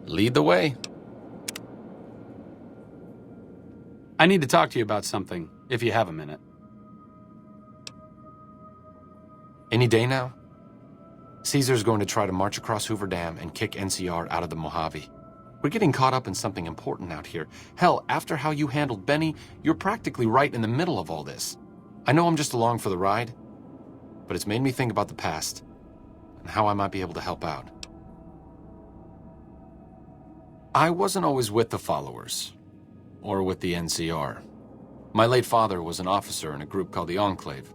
Lead the way. I need to talk to you about something, if you have a minute. Any day now? Caesar's going to try to march across Hoover Dam and kick NCR out of the Mojave. We're getting caught up in something important out here. Hell, after how you handled Benny, you're practically right in the middle of all this. I know I'm just along for the ride, but it's made me think about the past and how I might be able to help out. I wasn't always with the followers, or with the NCR. My late father was an officer in a group called the Enclave,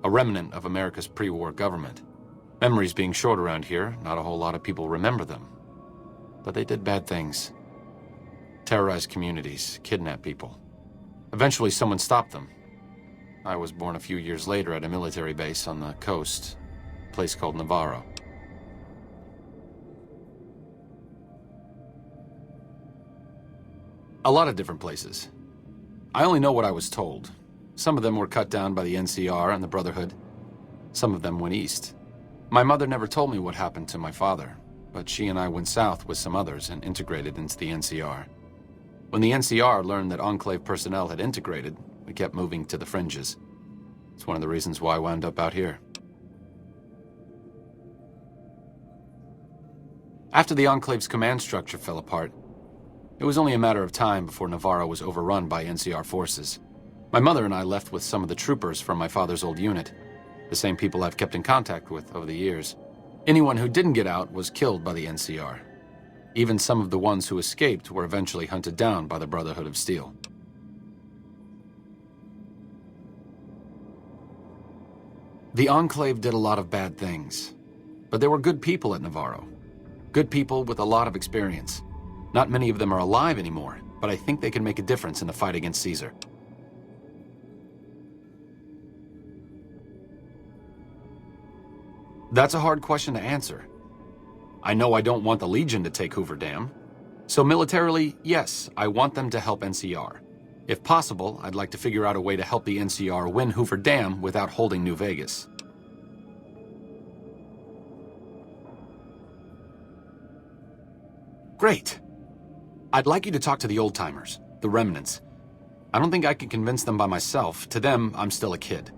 a remnant of America's pre-war government. Memories being short around here, not a whole lot of people remember them. But they did bad things. Terrorized communities, kidnapped people. Eventually someone stopped them. I was born a few years later at a military base on the coast, a place called Navarro. A lot of different places. I only know what I was told. Some of them were cut down by the NCR and the Brotherhood. Some of them went east. My mother never told me what happened to my father, but she and I went south with some others and integrated into the NCR. When the NCR learned that Enclave personnel had integrated, we kept moving to the fringes. It's one of the reasons why I wound up out here. After the Enclave's command structure fell apart, it was only a matter of time before Navarro was overrun by NCR forces. My mother and I left with some of the troopers from my father's old unit, the same people I've kept in contact with over the years. Anyone who didn't get out was killed by the NCR. Even some of the ones who escaped were eventually hunted down by the Brotherhood of Steel. The Enclave did a lot of bad things, but there were good people at Navarro. Good people with a lot of experience. Not many of them are alive anymore, but I think they can make a difference in the fight against Caesar. That's a hard question to answer. I know I don't want the Legion to take Hoover Dam. So militarily, yes, I want them to help NCR. If possible, I'd like to figure out a way to help the NCR win Hoover Dam without holding New Vegas. Great. I'd like you to talk to the old-timers, the remnants. I don't think I can convince them by myself. To them, I'm still a kid.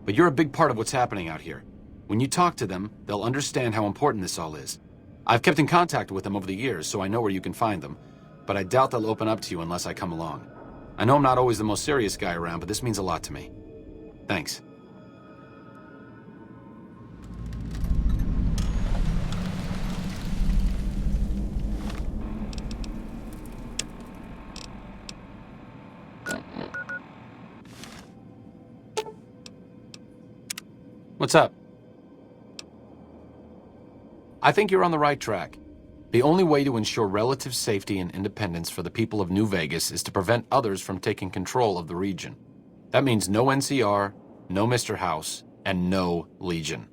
But you're a big part of what's happening out here. When you talk to them, they'll understand how important this all is. I've kept in contact with them over the years, so I know where you can find them. But I doubt they'll open up to you unless I come along. I know I'm not always the most serious guy around, but this means a lot to me. Thanks. What's up? I think you're on the right track. The only way to ensure relative safety and independence for the people of New Vegas is to prevent others from taking control of the region. That means no NCR, no Mr. House, and no Legion.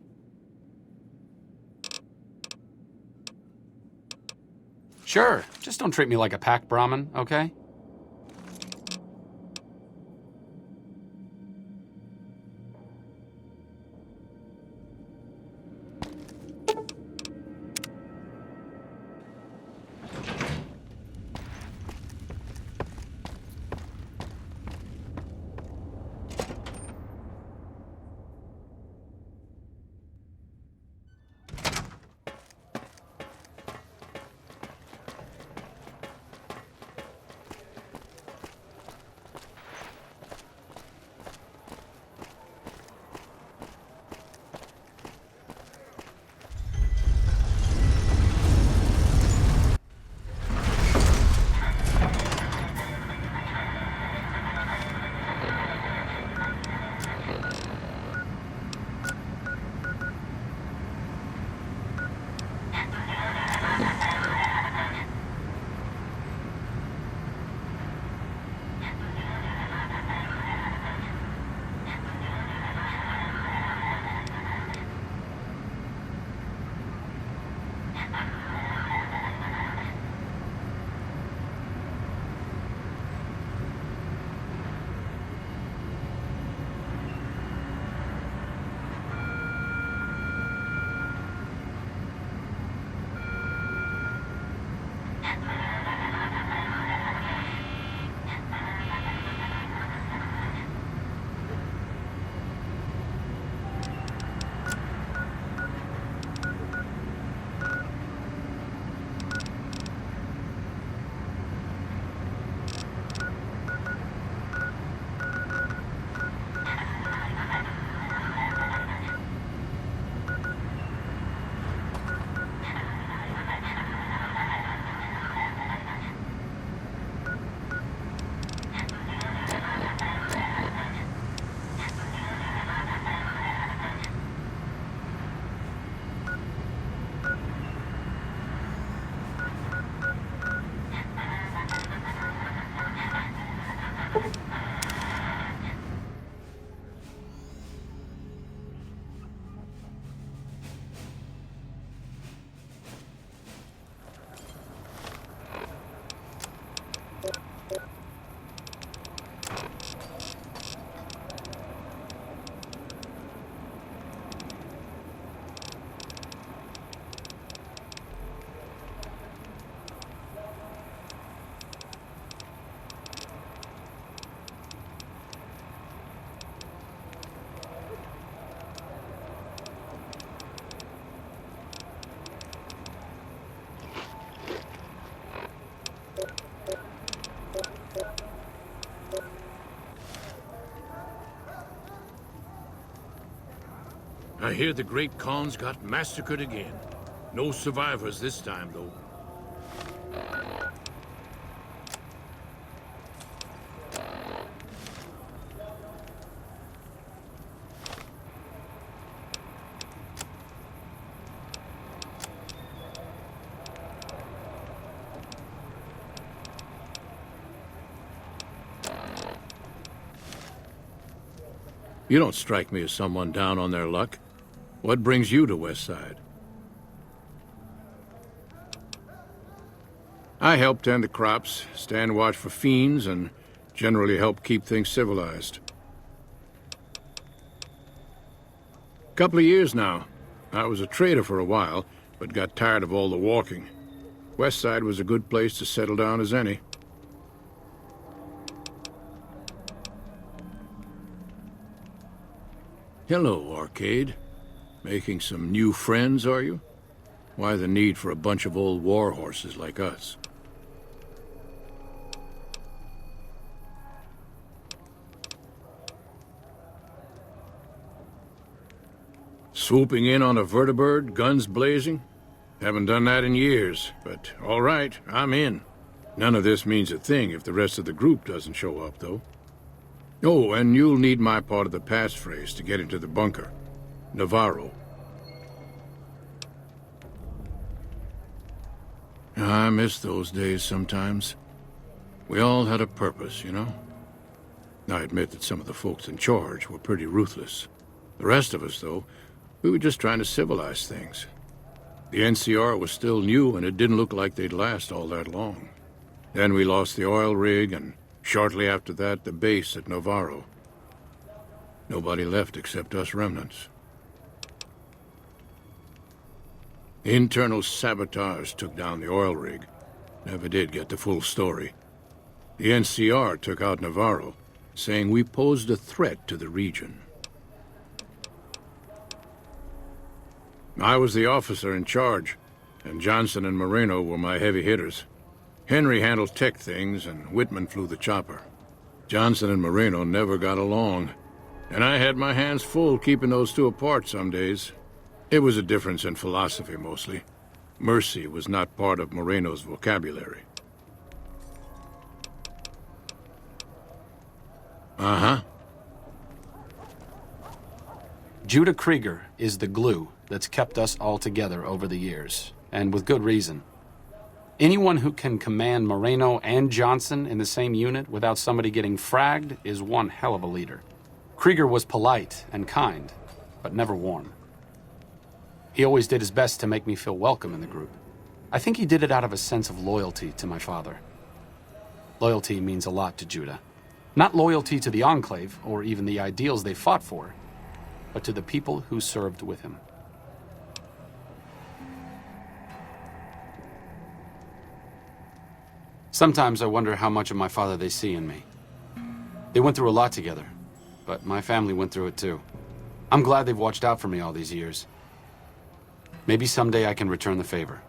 Sure, just don't treat me like a pack Brahmin, okay? I hear the Great Khans got massacred again. No survivors this time, though. You don't strike me as someone down on their luck. What brings you to West Side? I help tend the crops, stand watch for fiends, and generally help keep things civilized. Couple of years now. I was a trader for a while, but got tired of all the walking. West Side was a good place to settle down as any. Hello, Arcade. Making some new friends, are you? Why the need for a bunch of old war horses like us? Swooping in on a vertibird, guns blazing? Haven't done that in years, but all right, I'm in. None of this means a thing if the rest of the group doesn't show up, though. Oh, and you'll need my part of the passphrase to get into the bunker. Navarro. I miss those days sometimes. We all had a purpose, you know? I admit that some of the folks in charge were pretty ruthless. The rest of us, though, we were just trying to civilize things. The NCR was still new, and it didn't look like they'd last all that long. Then we lost the oil rig, and shortly after that, the base at Navarro. Nobody left except us remnants. Internal sabotage took down the oil rig. Never did get the full story. The NCR took out Navarro, saying we posed a threat to the region. I was the officer in charge, and Johnson and Moreno were my heavy hitters. Henry handled tech things, and Whitman flew the chopper. Johnson and Moreno never got along, and I had my hands full keeping those two apart some days. It was a difference in philosophy, mostly. Mercy was not part of Moreno's vocabulary. Uh-huh. Judah Krieger is the glue that's kept us all together over the years, and with good reason. Anyone who can command Moreno and Johnson in the same unit without somebody getting fragged is one hell of a leader. Krieger was polite and kind, but never warm. He always did his best to make me feel welcome in the group. I think he did it out of a sense of loyalty to my father. Loyalty means a lot to Judah. Not loyalty to the Enclave, or even the ideals they fought for, but to the people who served with him. Sometimes I wonder how much of my father they see in me. They went through a lot together, but my family went through it too. I'm glad they've watched out for me all these years. Maybe someday I can return the favor.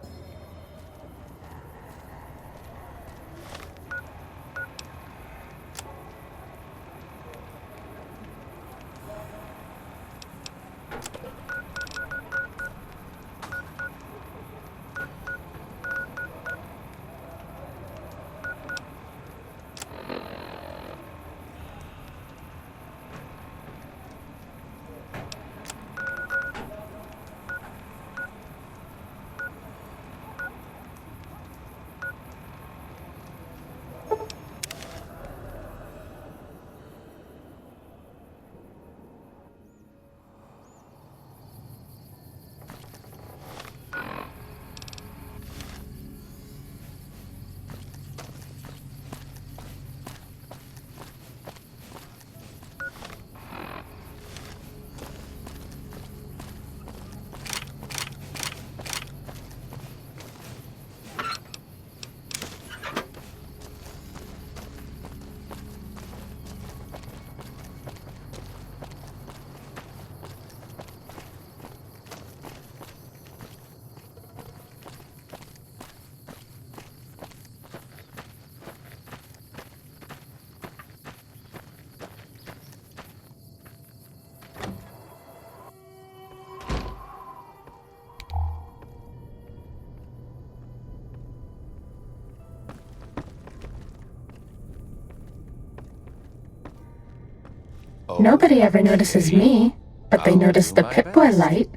Nobody ever notices me, but they notice the Pip-Boy light.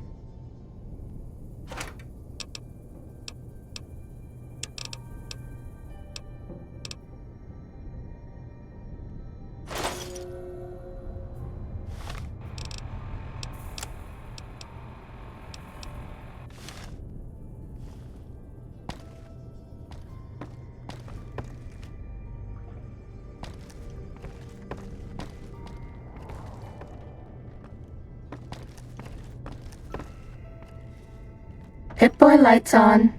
Pip-Boy lights on.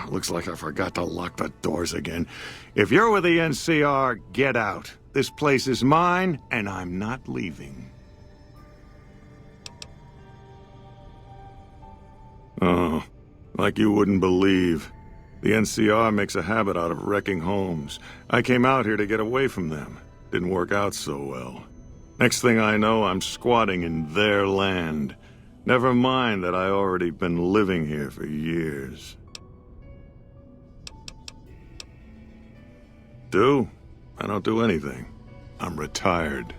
Looks like I forgot to lock the doors again. If you're with the NCR, get out. This place is mine, and I'm not leaving. Oh, like you wouldn't believe. The NCR makes a habit out of wrecking homes. I came out here to get away from them. Didn't work out so well. Next thing I know, I'm squatting in their land. Never mind that I already been living here for years. I don't do anything. I'm retired.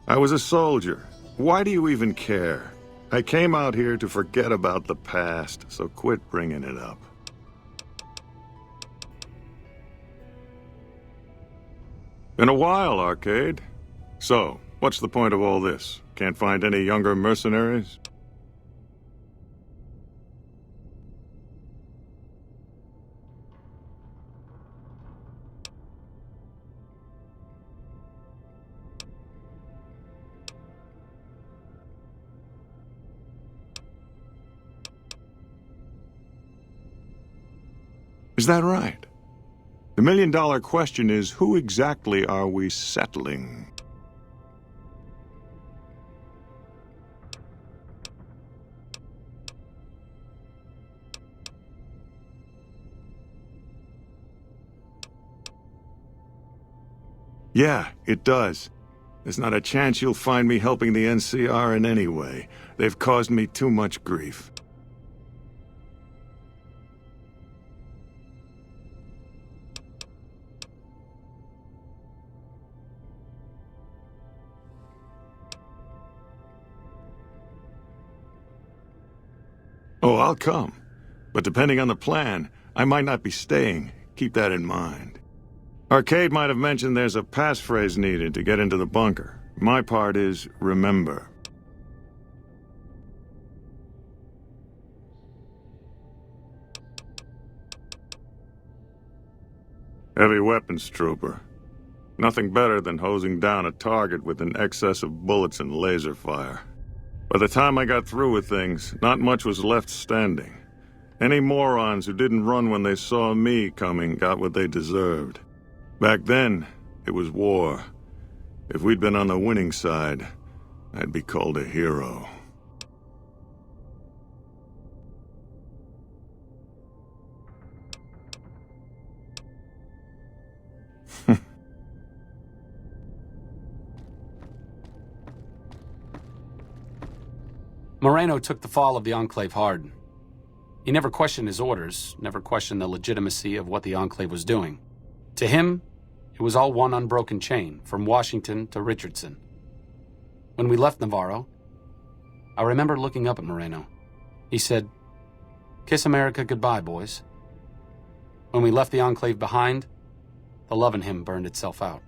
I was a soldier. Why do you even care? I came out here to forget about the past, so quit bringing it up. Been a while, Arcade. So, what's the point of all this? Can't find any younger mercenaries? Is that right? The million-dollar question is, who exactly are we settling? Yeah, it does. There's not a chance you'll find me helping the NCR in any way. They've caused me too much grief. Oh, I'll come. But depending on the plan, I might not be staying. Keep that in mind. Arcade might have mentioned there's a passphrase needed to get into the bunker. My part is, remember. Heavy weapons trooper. Nothing better than hosing down a target with an excess of bullets and laser fire. By the time I got through with things, not much was left standing. Any morons who didn't run when they saw me coming got what they deserved. Back then, it was war. If we'd been on the winning side, I'd be called a hero. Moreno took the fall of the Enclave hard. He never questioned his orders, never questioned the legitimacy of what the Enclave was doing. To him, it was all one unbroken chain, from Washington to Richardson. When we left Navarro, I remember looking up at Moreno. He said, "Kiss America goodbye, boys." When we left the Enclave behind, the love in him burned itself out.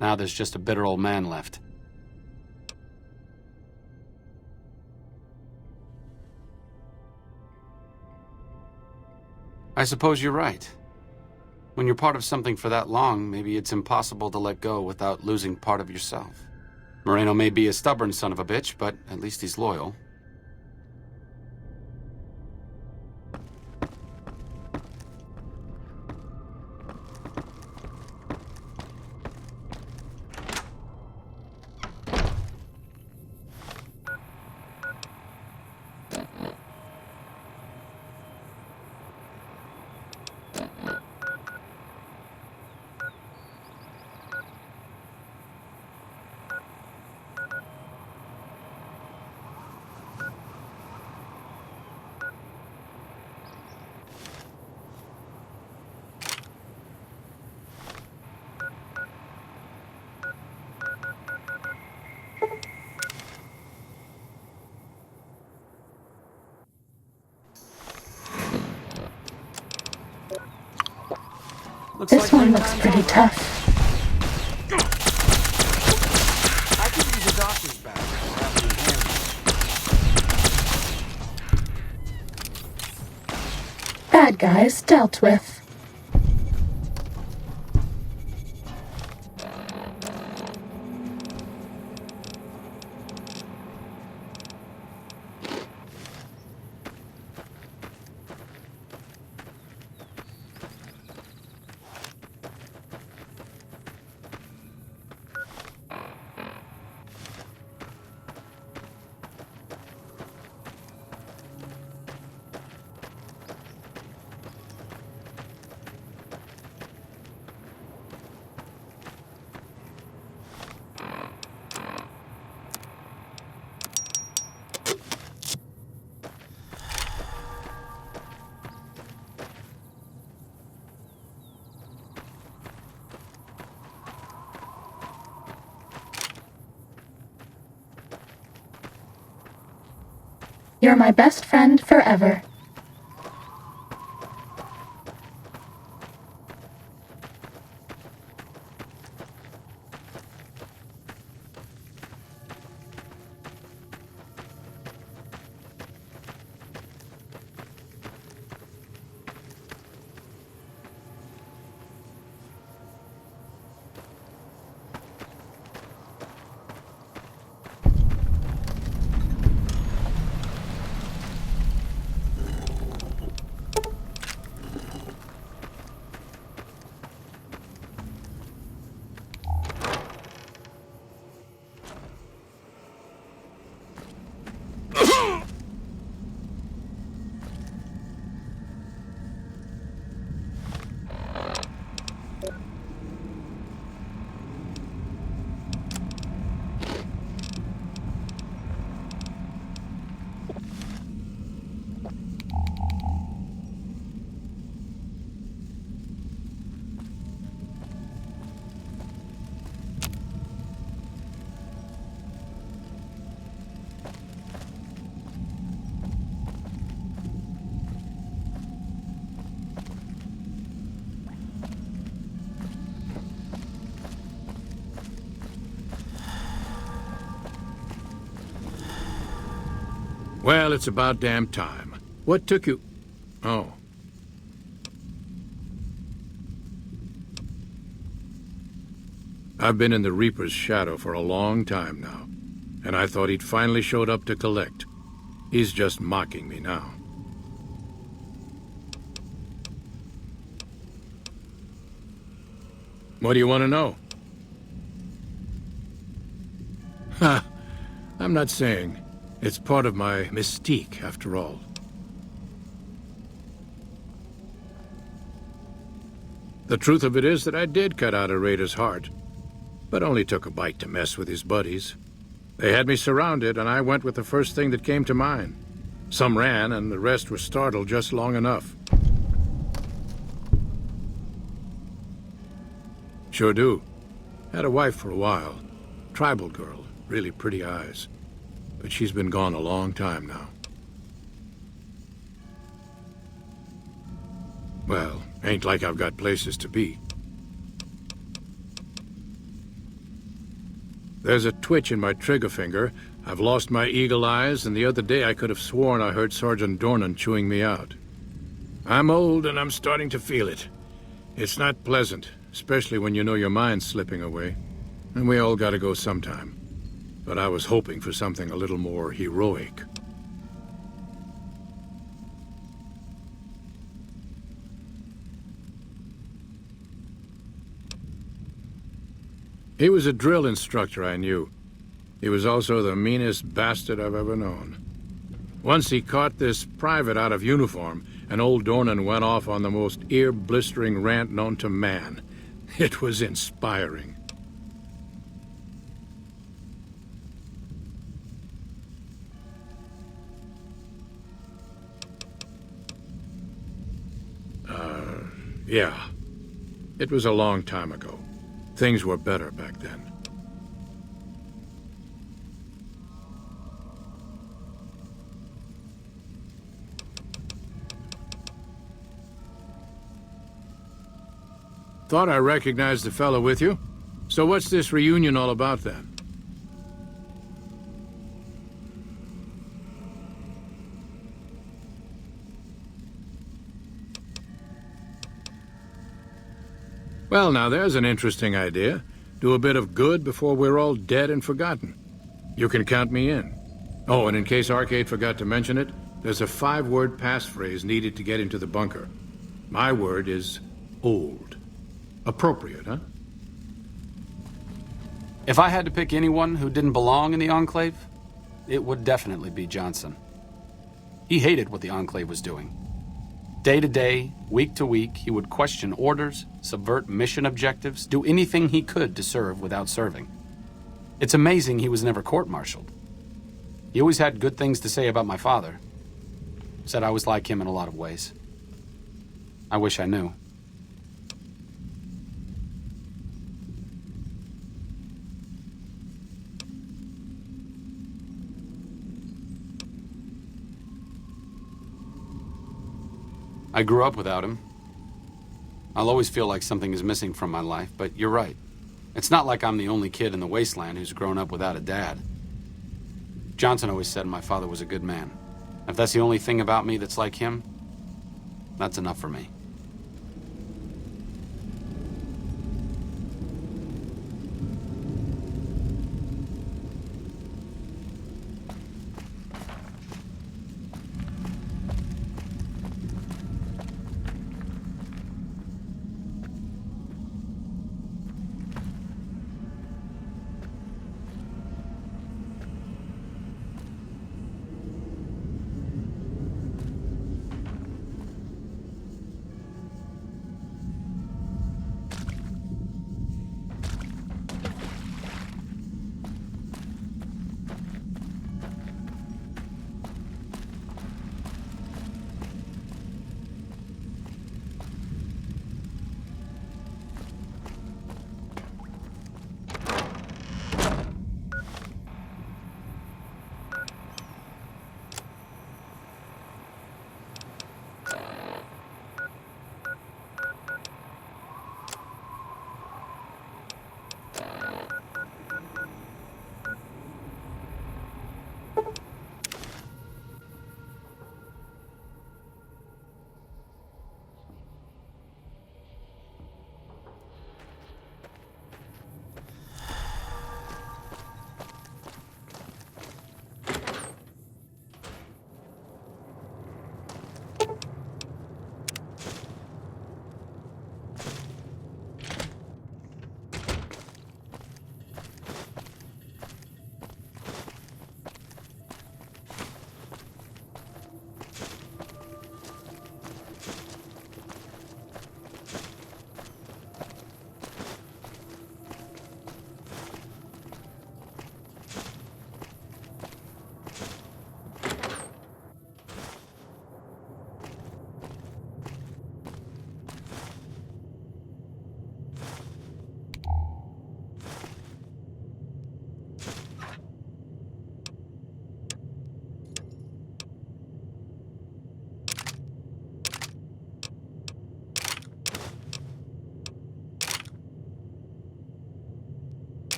Now there's just a bitter old man left. I suppose you're right. When you're part of something for that long, maybe it's impossible to let go without losing part of yourself. Moreno may be a stubborn son of a bitch, but at least he's loyal. This one looks pretty tough. I could use a doctor's bag. That'd be handy. Bad guys dealt with. You're my best friend forever. Well, it's about damn time. What took you... Oh. I've been in the Reaper's shadow for a long time now, and I thought he'd finally showed up to collect. He's just mocking me now. What do you want to know? Ha! I'm not saying. It's part of my mystique, after all. The truth of it is that I did cut out a raider's heart, but only took a bite to mess with his buddies. They had me surrounded, and I went with the first thing that came to mind. Some ran, and the rest were startled just long enough. Sure do. Had a wife for a while. Tribal girl, really pretty eyes. But she's been gone a long time now. Well, ain't like I've got places to be. There's a twitch in my trigger finger. I've lost my eagle eyes, and the other day I could have sworn I heard Sergeant Dornan chewing me out. I'm old, and I'm starting to feel it. It's not pleasant, especially when you know your mind's slipping away. And we all gotta go sometime. But I was hoping for something a little more heroic. He was a drill instructor I knew. He was also the meanest bastard I've ever known. Once he caught this private out of uniform, and old Dornan went off on the most ear-blistering rant known to man. It was inspiring. Yeah. It was a long time ago. Things were better back then. Thought I recognized the fellow with you. So what's this reunion all about, then? Well, now there's an interesting idea. Do a bit of good before we're all dead and forgotten. You can count me in. Oh, and in case Arcade forgot to mention it, there's a 5-word passphrase needed to get into the bunker. My word is Auld. Appropriate, huh? If I had to pick anyone who didn't belong in the Enclave, it would definitely be Johnson. He hated what the Enclave was doing. Day to day, week to week, he would question orders, subvert mission objectives, do anything he could to serve without serving. It's amazing he was never court-martialed. He always had good things to say about my father. Said I was like him in a lot of ways. I wish I knew. I grew up without him. I'll always feel like something is missing from my life, but you're right. It's not like I'm the only kid in the wasteland who's grown up without a dad. Johnson always said my father was a good man. If that's the only thing about me that's like him, that's enough for me.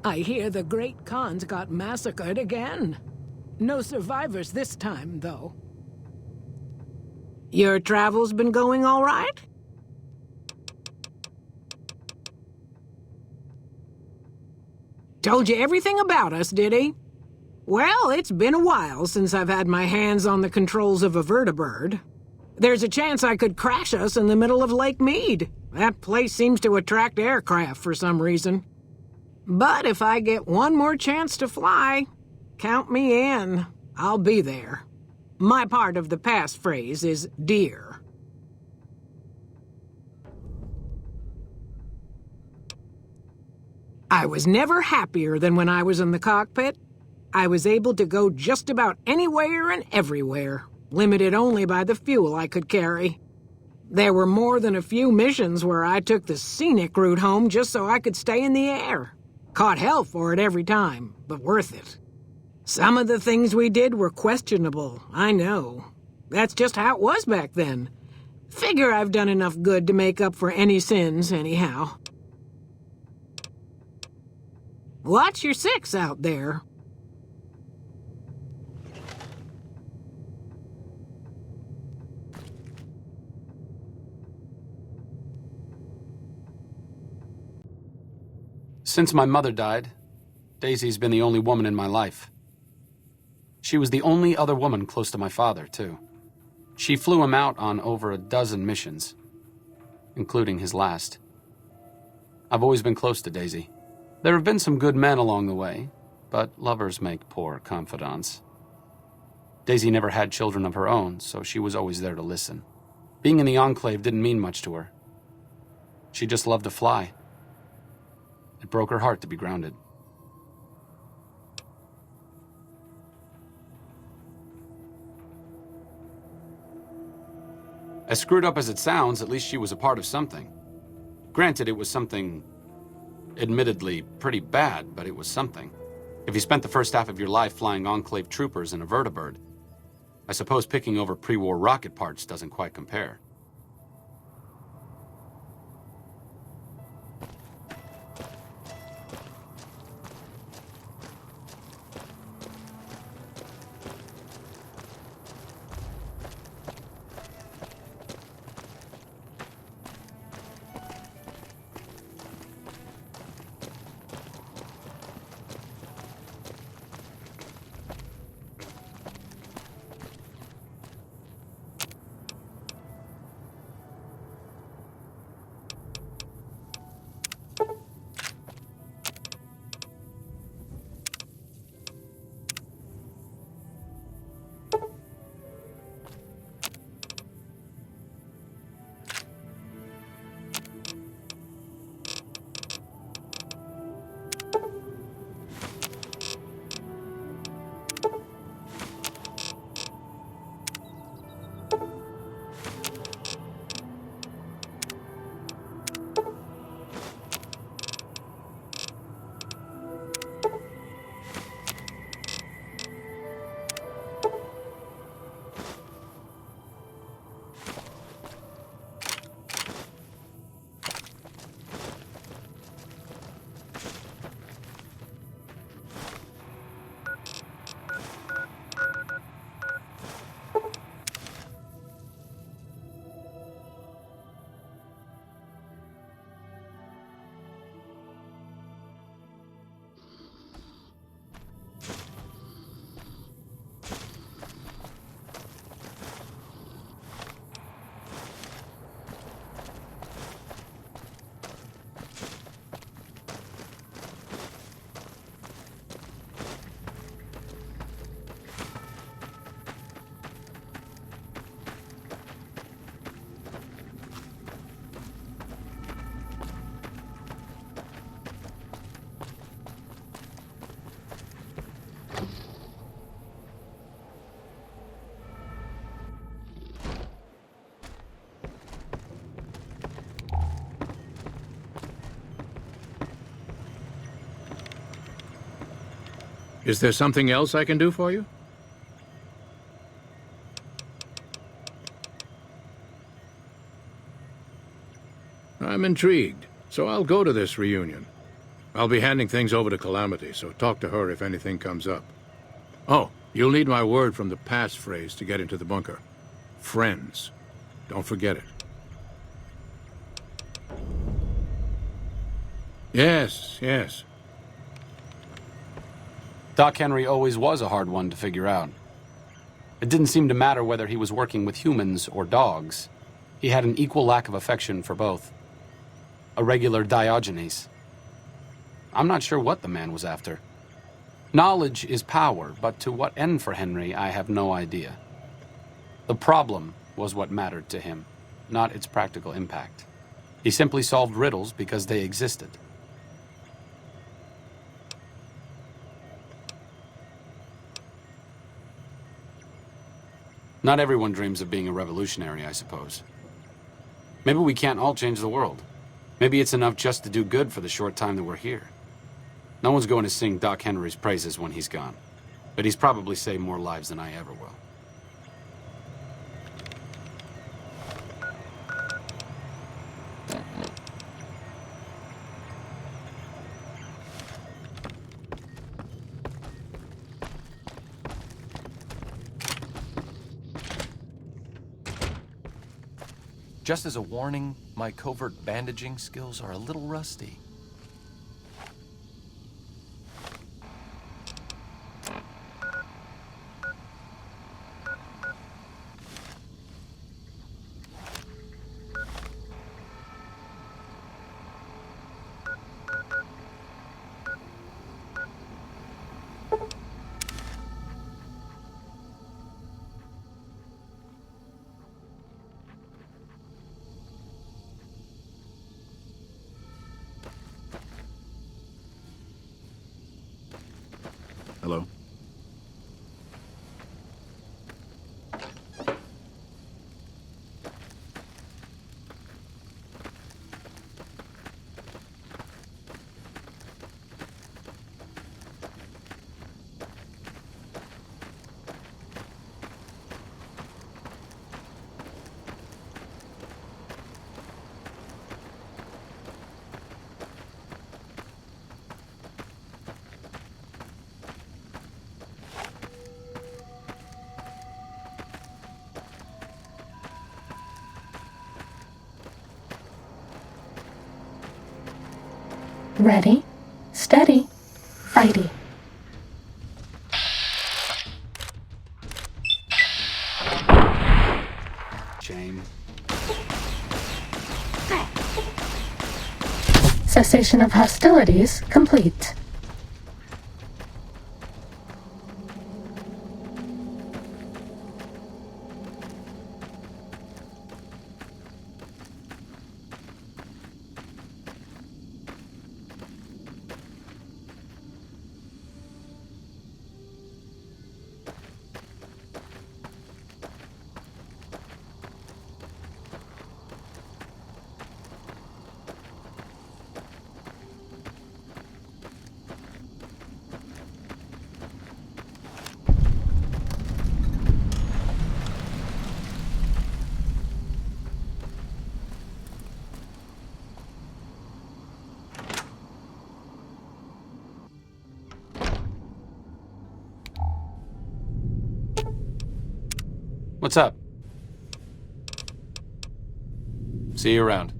I hear the Great Khans got massacred again. No survivors this time, though. Your travels been going all right? Told you everything about us, did he? Well, it's been a while since I've had my hands on the controls of a vertibird. There's a chance I could crash us in the middle of Lake Mead. That place seems to attract aircraft for some reason. But if I get one more chance to fly, count me in. I'll be there. My part of the passphrase is dear. I was never happier than when I was in the cockpit. I was able to go just about anywhere and everywhere, limited only by the fuel I could carry. There were more than a few missions where I took the scenic route home just so I could stay in the air. Caught hell for it every time, but worth it. Some of the things we did were questionable, I know. That's just how it was back then. Figure I've done enough good to make up for any sins, anyhow. Watch your six out there. Since my mother died, Daisy's been the only woman in my life. She was the only other woman close to my father, too. She flew him out on over a dozen missions, including his last. I've always been close to Daisy. There have been some good men along the way, but lovers make poor confidants. Daisy never had children of her own, so she was always there to listen. Being in the Enclave didn't mean much to her. She just loved to fly. It broke her heart to be grounded. As screwed up as it sounds, at least she was a part of something. Granted, it was something admittedly pretty bad, but it was something. If you spent the first half of your life flying Enclave troopers in a vertibird, I suppose picking over pre-war rocket parts doesn't quite compare. Is there something else I can do for you? I'm intrigued, so I'll go to this reunion. I'll be handing things over to Calamity, so talk to her if anything comes up. Oh, you'll need my word from the passphrase to get into the bunker. Friends. Don't forget it. Yes, yes. Doc Henry always was a hard one to figure out. It didn't seem to matter whether he was working with humans or dogs. He had an equal lack of affection for both. A regular Diogenes. I'm not sure what the man was after. Knowledge is power, but to what end for Henry, I have no idea. The problem was what mattered to him, not its practical impact. He simply solved riddles because they existed. Not everyone dreams of being a revolutionary, I suppose. Maybe we can't all change the world. Maybe it's enough just to do good for the short time that we're here. No one's going to sing Doc Henry's praises when he's gone, but he's probably saved more lives than I ever will. Just as a warning, my covert bandaging skills are a little rusty. Hello? Ready, steady, fighty. Shame. Cessation of hostilities complete. What's up? See you around.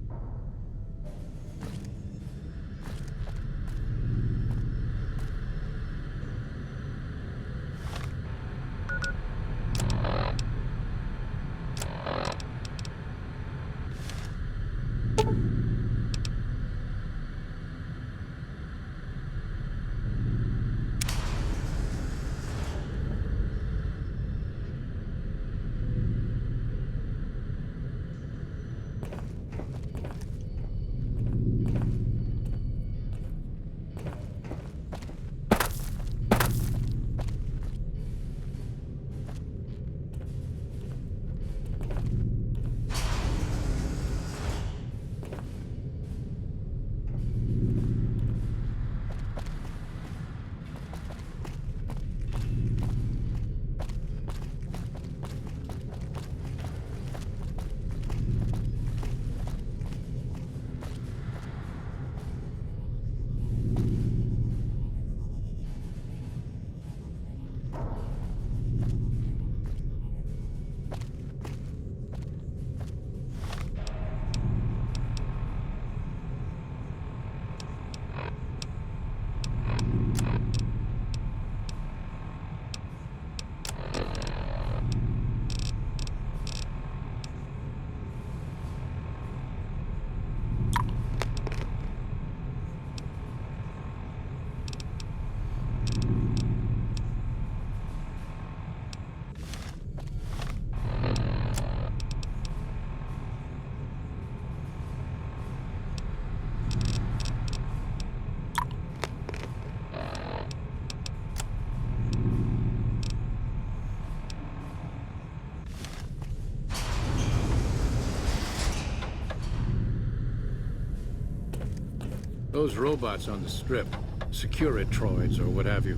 Those robots on the strip, Securitroids or what have you,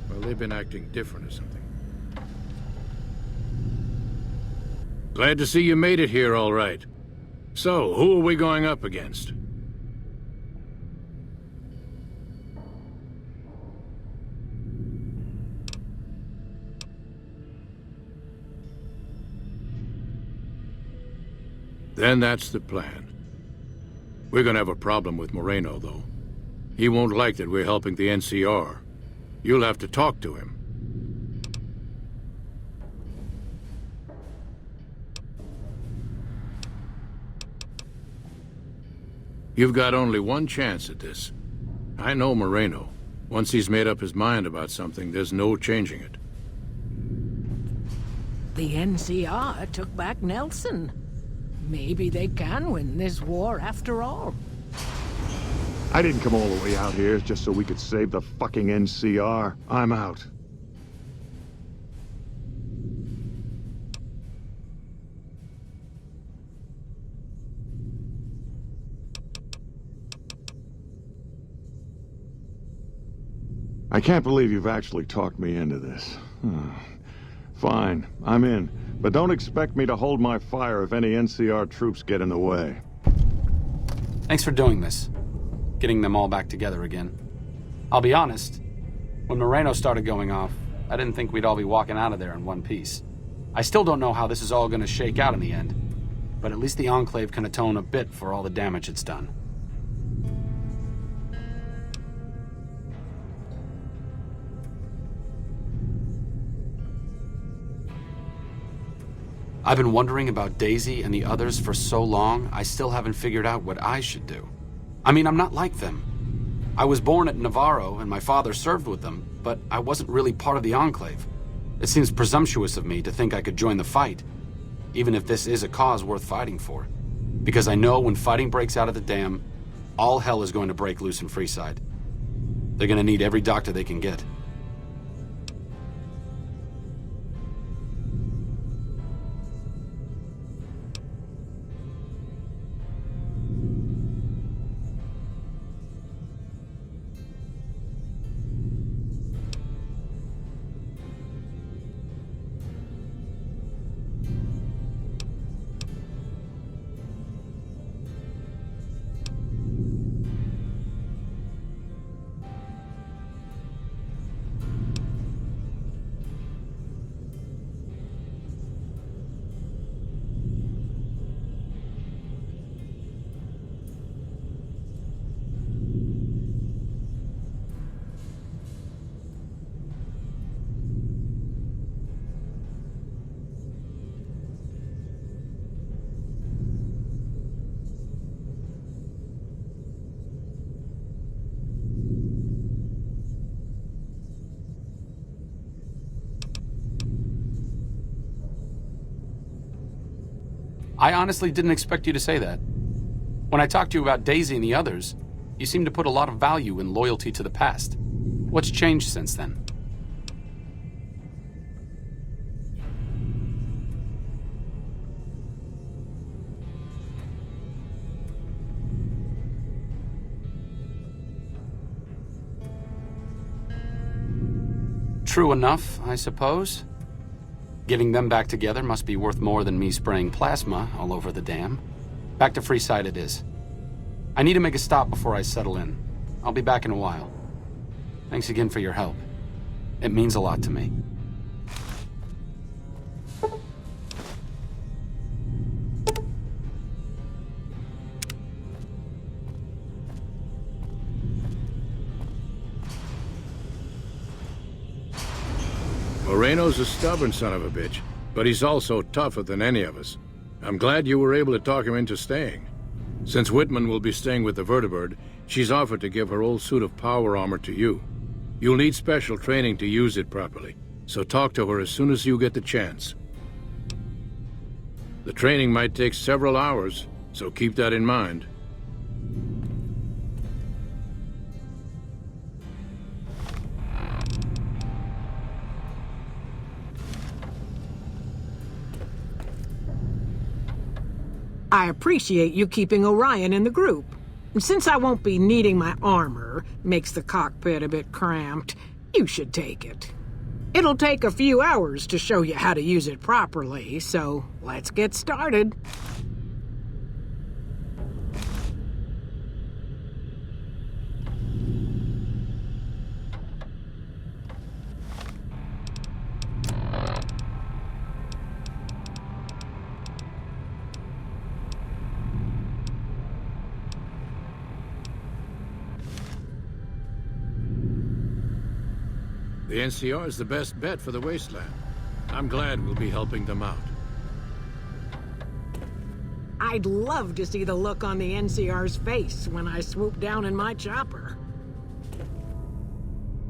well, they've been acting different or something. Glad to see you made it here all right. So, who are we going up against? Then that's the plan. We're gonna have a problem with Moreno, though. He won't like that we're helping the NCR. You'll have to talk to him. You've got only one chance at this. I know Moreno. Once he's made up his mind about something, there's no changing it. The NCR took back Nelson. Maybe they can win this war after all. I didn't come all the way out here just so we could save the fucking NCR. I'm out. I can't believe you've actually talked me into this. Fine, I'm in. But don't expect me to hold my fire if any NCR troops get in the way. Thanks for doing this. Getting them all back together again. I'll be honest, when Moreno started going off, I didn't think we'd all be walking out of there in one piece. I still don't know how this is all gonna shake out in the end, but at least the Enclave can atone a bit for all the damage it's done. I've been wondering about Daisy and the others for so long, I still haven't figured out what I should do. I mean, I'm not like them. I was born at Navarro and my father served with them, but I wasn't really part of the Enclave. It seems presumptuous of me to think I could join the fight, even if this is a cause worth fighting for. Because I know when fighting breaks out at the dam, all hell is going to break loose in Freeside. They're going to need every doctor they can get. I honestly didn't expect you to say that. When I talked to you about Daisy and the others, you seemed to put a lot of value in loyalty to the past. What's changed since then? True enough, I suppose. Getting them back together must be worth more than me spraying plasma all over the dam. Back to Freeside it is. I need to make a stop before I settle in. I'll be back in a while. Thanks again for your help. It means a lot to me. Moreno's a stubborn son of a bitch, but he's also tougher than any of us. I'm glad you were able to talk him into staying. Since Whitman will be staying with the Vertibird, she's offered to give her old suit of power armor to you. You'll need special training to use it properly, so talk to her as soon as you get the chance. The training might take several hours, so keep that in mind. I appreciate you keeping Orion in the group. Since I won't be needing my armor, makes the cockpit a bit cramped, you should take it. It'll take a few hours to show you how to use it properly, so let's get started. The NCR is the best bet for the wasteland. I'm glad we'll be helping them out. I'd love to see the look on the NCR's face when I swoop down in my chopper.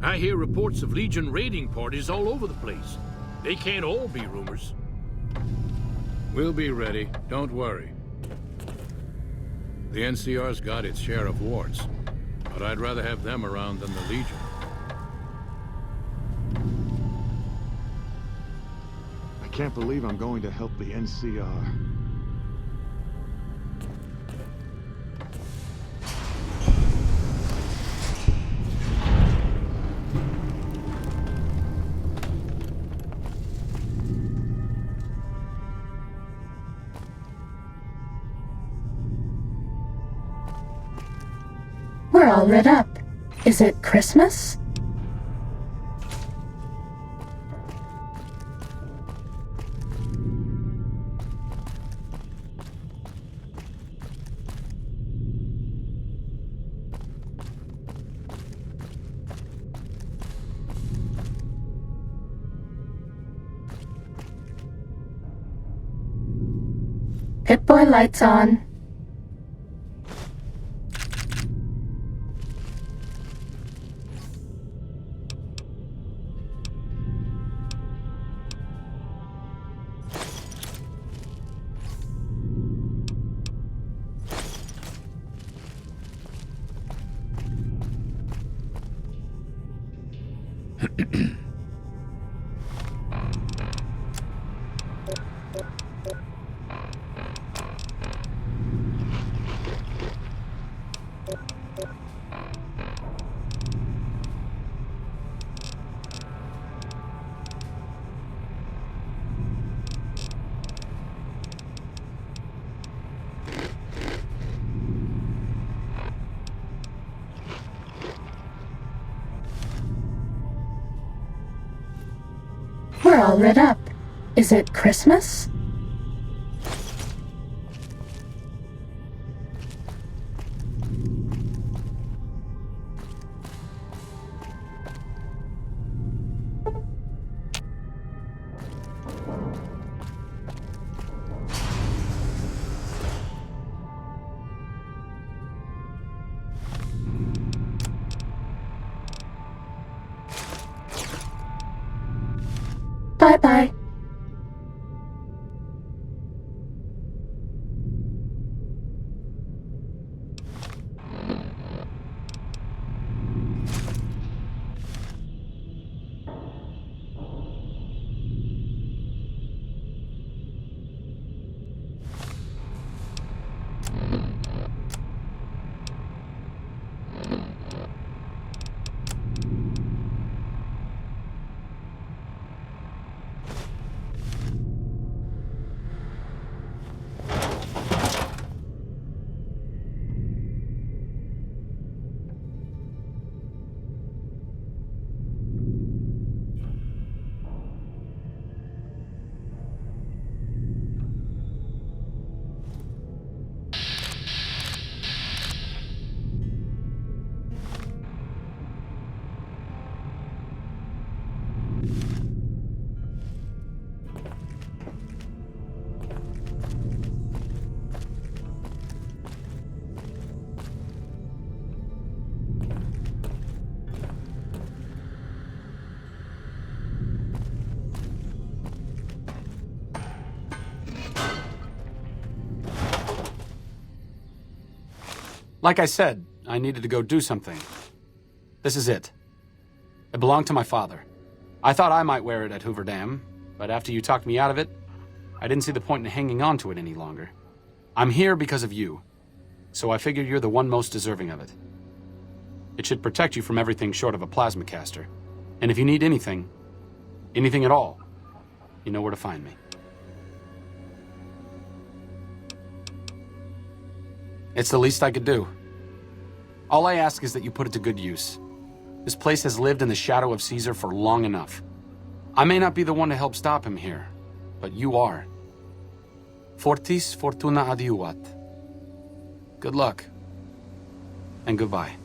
I hear reports of Legion raiding parties all over the place. They can't all be rumors. We'll be ready, don't worry. The NCR's got its share of warts, but I'd rather have them around than the Legion. I can't believe I'm going to help the NCR. We're all lit up. Is it Christmas? Pip-Boy lights on. We're all lit up. Is it Christmas? Bye-bye. Like I said, I needed to go do something. This is it. It belonged to my father. I thought I might wear it at Hoover Dam, but after you talked me out of it, I didn't see the point in hanging on to it any longer. I'm here because of you. so I figure you're the one most deserving of it. It should protect you from everything short of a plasma caster. And if you need anything at all, you know where to find me. It's the least I could do. All I ask is that you put it to good use. This place has lived in the shadow of Caesar for long enough. I may not be the one to help stop him here, but you are. Fortis fortuna adiuvat. Good luck. And goodbye.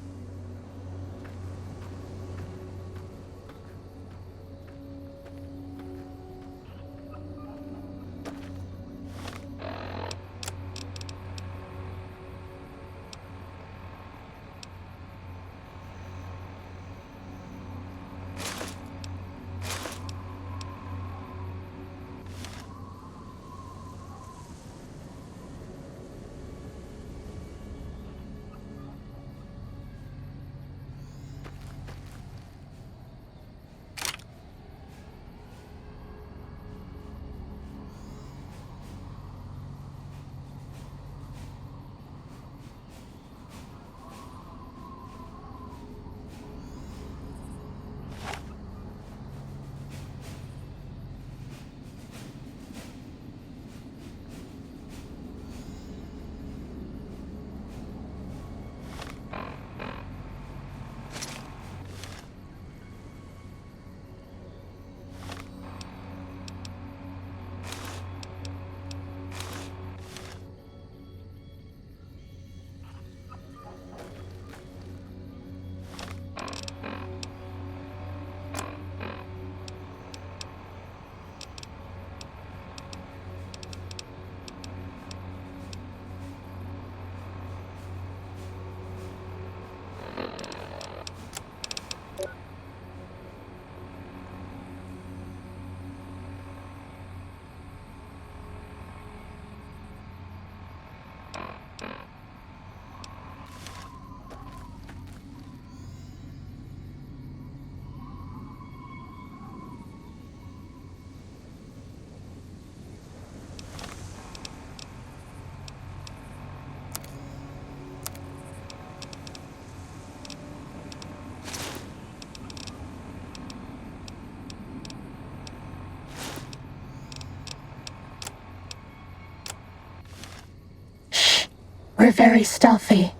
We're very stealthy.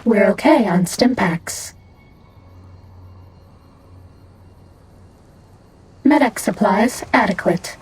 We're okay on Stimpaks. Medic supplies adequate.